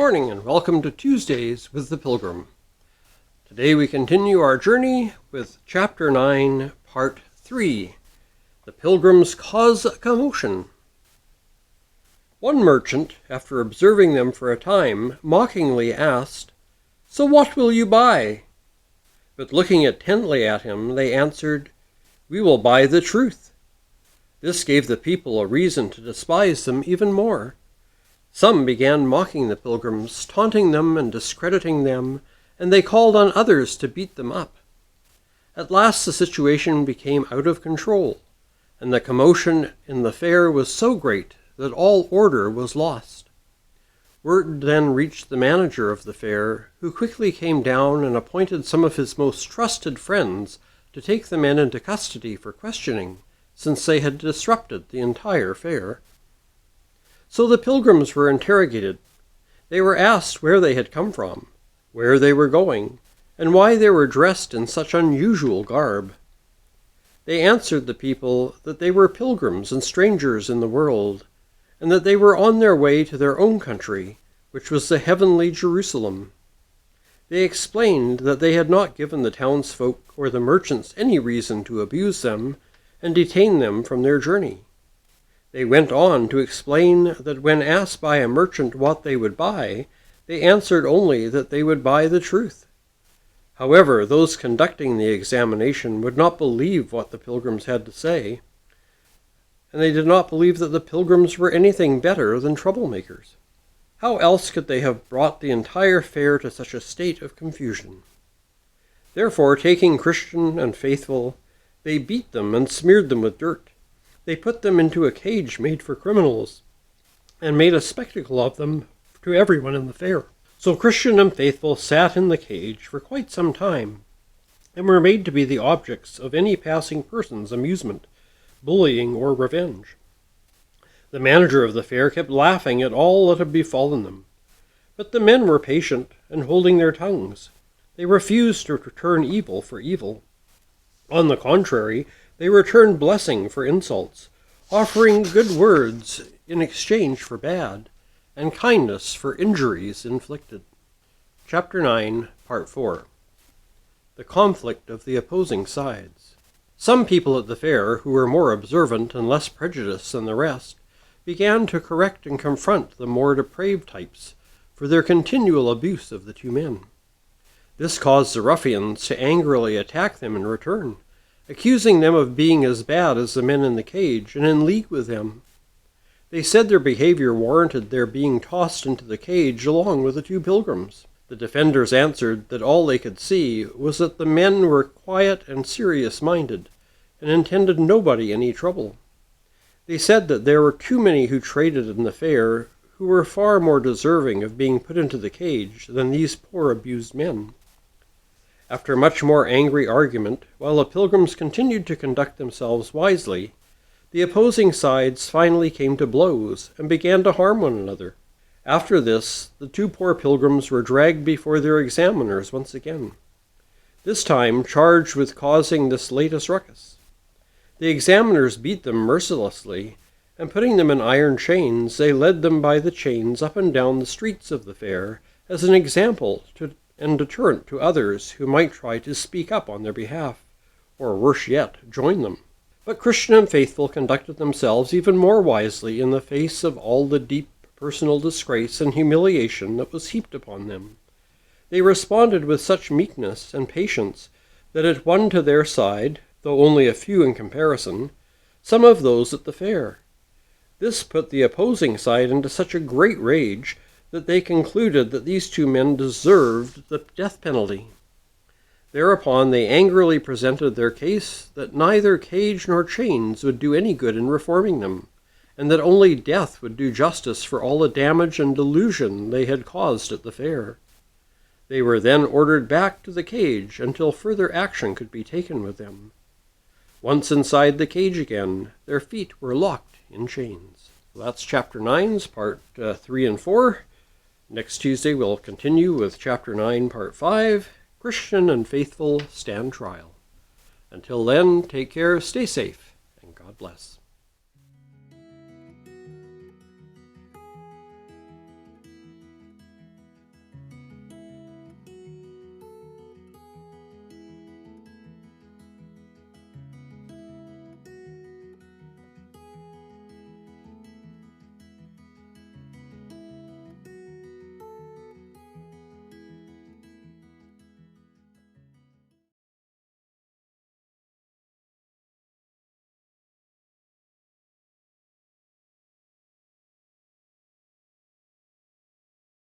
morning and welcome to Tuesdays with the Pilgrim. Today we continue our journey with Chapter 9, Part 3, The Pilgrims Cause a Commotion. One merchant, after observing them for a time, mockingly asked, "So what will you buy?" But looking intently at him, they answered, "We will buy the truth." This gave the people a reason to despise them even more. Some began mocking the pilgrims, taunting them and discrediting them, and they called on others to beat them up. At last the situation became out of control, and the commotion in the fair was so great that all order was lost. Word then reached the manager of the fair, who quickly came down and appointed some of his most trusted friends to take the men into custody for questioning, since they had disrupted the entire fair. So the pilgrims were interrogated. They were asked where they had come from, where they were going, and why they were dressed in such unusual garb. They answered the people that they were pilgrims and strangers in the world, and that they were on their way to their own country, which was the heavenly Jerusalem. They explained that they had not given the townsfolk or the merchants any reason to abuse them and detain them from their journey. They went on to explain that when asked by a merchant what they would buy, they answered only that they would buy the truth. However, those conducting the examination would not believe what the pilgrims had to say, and they did not believe that the pilgrims were anything better than troublemakers. How else could they have brought the entire fair to such a state of confusion? Therefore, taking Christian and Faithful, they beat them and smeared them with dirt. They put them into a cage made for criminals, and made a spectacle of them to everyone in the fair. So Christian and Faithful sat in the cage for quite some time, and were made to be the objects of any passing person's amusement, bullying, or revenge. The manager of the fair kept laughing at all that had befallen them, but the men were patient and holding their tongues. They refused to return evil for evil. On the contrary, they returned blessing for insults, offering good words in exchange for bad, and kindness for injuries inflicted. Chapter 9, Part 4. The Conflict of the Opposing Sides. Some people at the fair, who were more observant and less prejudiced than the rest, began to correct and confront the more depraved types for their continual abuse of the two men. This caused the ruffians to angrily attack them in return, accusing them of being as bad as the men in the cage and in league with them. They said their behavior warranted their being tossed into the cage along with the two pilgrims. The defenders answered that all they could see was that the men were quiet and serious-minded, and intended nobody any trouble. They said that there were too many who traded in the fair who were far more deserving of being put into the cage than these poor abused men. After much more angry argument, while the pilgrims continued to conduct themselves wisely, the opposing sides finally came to blows and began to harm one another. After this, the two poor pilgrims were dragged before their examiners once again, this time charged with causing this latest ruckus. The examiners beat them mercilessly, and putting them in iron chains, they led them by the chains up and down the streets of the fair as an example and deterrent to others who might try to speak up on their behalf, or worse yet, join them. But Christian and Faithful conducted themselves even more wisely in the face of all the deep personal disgrace and humiliation that was heaped upon them. They responded with such meekness and patience that it won to their side, though only a few in comparison, some of those at the fair. This put the opposing side into such a great rage that they concluded that these two men deserved the death penalty. Thereupon they angrily presented their case that neither cage nor chains would do any good in reforming them, and that only death would do justice for all the damage and delusion they had caused at the fair. They were then ordered back to the cage until further action could be taken with them. Once inside the cage again, their feet were locked in chains. That's Chapter 9's Part 3 and 4. Next Tuesday we'll continue with Chapter 9, Part 5, Christian and Faithful Stand Trial. Until then, take care, stay safe, and God bless.